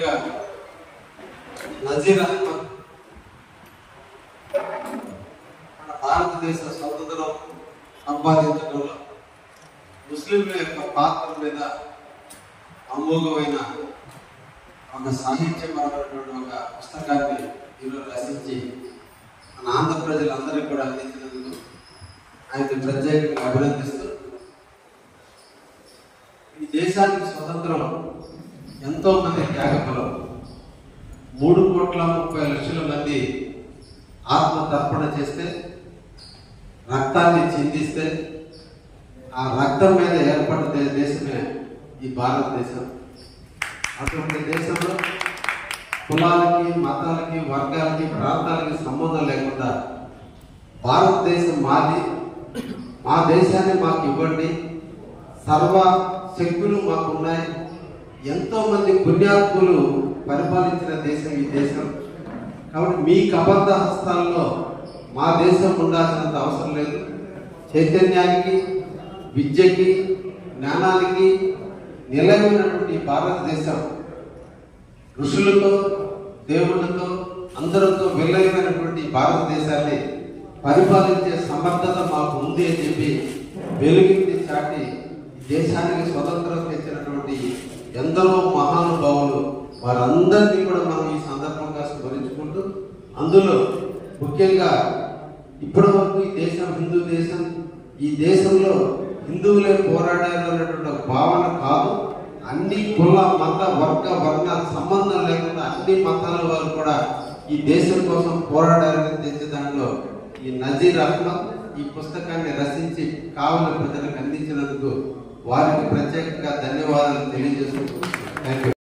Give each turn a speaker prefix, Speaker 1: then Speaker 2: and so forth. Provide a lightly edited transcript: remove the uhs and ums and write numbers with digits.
Speaker 1: ముఖ్యంగా నజీర్ అహ్మద్ మన భారతదేశ స్వతంత్రం సంపాదించడంలో ముస్లింల యొక్క పాత్ర మీద అమోఘమైన ఒక సాహిత్యపరమైనటువంటి ఒక పుస్తకాన్ని ఈరోజు రచించి మన ఆంధ్ర ప్రజలందరికీ కూడా అందించినందుకు ఆయనకు ప్రత్యేకంగా అభినందిస్తూ, ఈ దేశానికి స్వతంత్రం ఎంతో మంది త్యాగఫలం. 3,30,00,000 మంది ఆత్మ తర్పణ చేస్తే, రక్తాన్ని చిందిస్తే, ఆ రక్తం మీద ఏర్పడిన దేశమే ఈ భారతదేశం. అటువంటి దేశంలో కులాలకి, మతాలకి, వర్గాలకి, ప్రాంతాలకి సంబంధం లేకుండా భారతదేశం మాది, మా దేశాన్ని మాకు ఇవ్వండి, సర్వ శక్తులు మాకు ఉన్నాయి, ఎంతో మంది పుణ్యాత్ములు పరిపాలించిన దేశం ఈ దేశం. కాబట్టి మీ కబంధ హస్తాల్లో మా దేశం ఉండాల్సినంత అవసరం లేదు. చైతన్యానికి, విద్యకి, జ్ఞానానికి నిలయమైనటువంటి భారతదేశం ఋషులతో, దేవుళ్ళతో, అందరితో విలయమైనటువంటి భారతదేశాన్ని పరిపాలించే సమర్థత మాకు ఉంది అని చెప్పి వెలుగుని చాటి దేశానికి స్వతంత్రం తెచ్చినటువంటి ఎందరో మహానుభావులు, వారందరినీ కూడా మనం ఈ సందర్భంగా స్మరించుకుంటూ, అందులో ముఖ్యంగా ఇప్పటి వరకు ఈ దేశం హిందూ దేశం, ఈ దేశంలో హిందువులే పోరాడారు అనేటువంటి ఒక భావన కాదు. అన్ని కుల, మత, వర్గ, వర్ణ సంబంధం లేకుండా అన్ని మతాల వారు కూడా ఈ దేశం కోసం పోరాడారని తెచ్చే దాంట్లో ఈ నజీర్ అహ్మద్ ఈ పుస్తకాన్ని రచించి కావలి ప్రజలకు అందించినందుకు వారికి ప్రత్యేకంగా ధన్యవాదాలు తెలియజేస్తున్నాను. Thank you.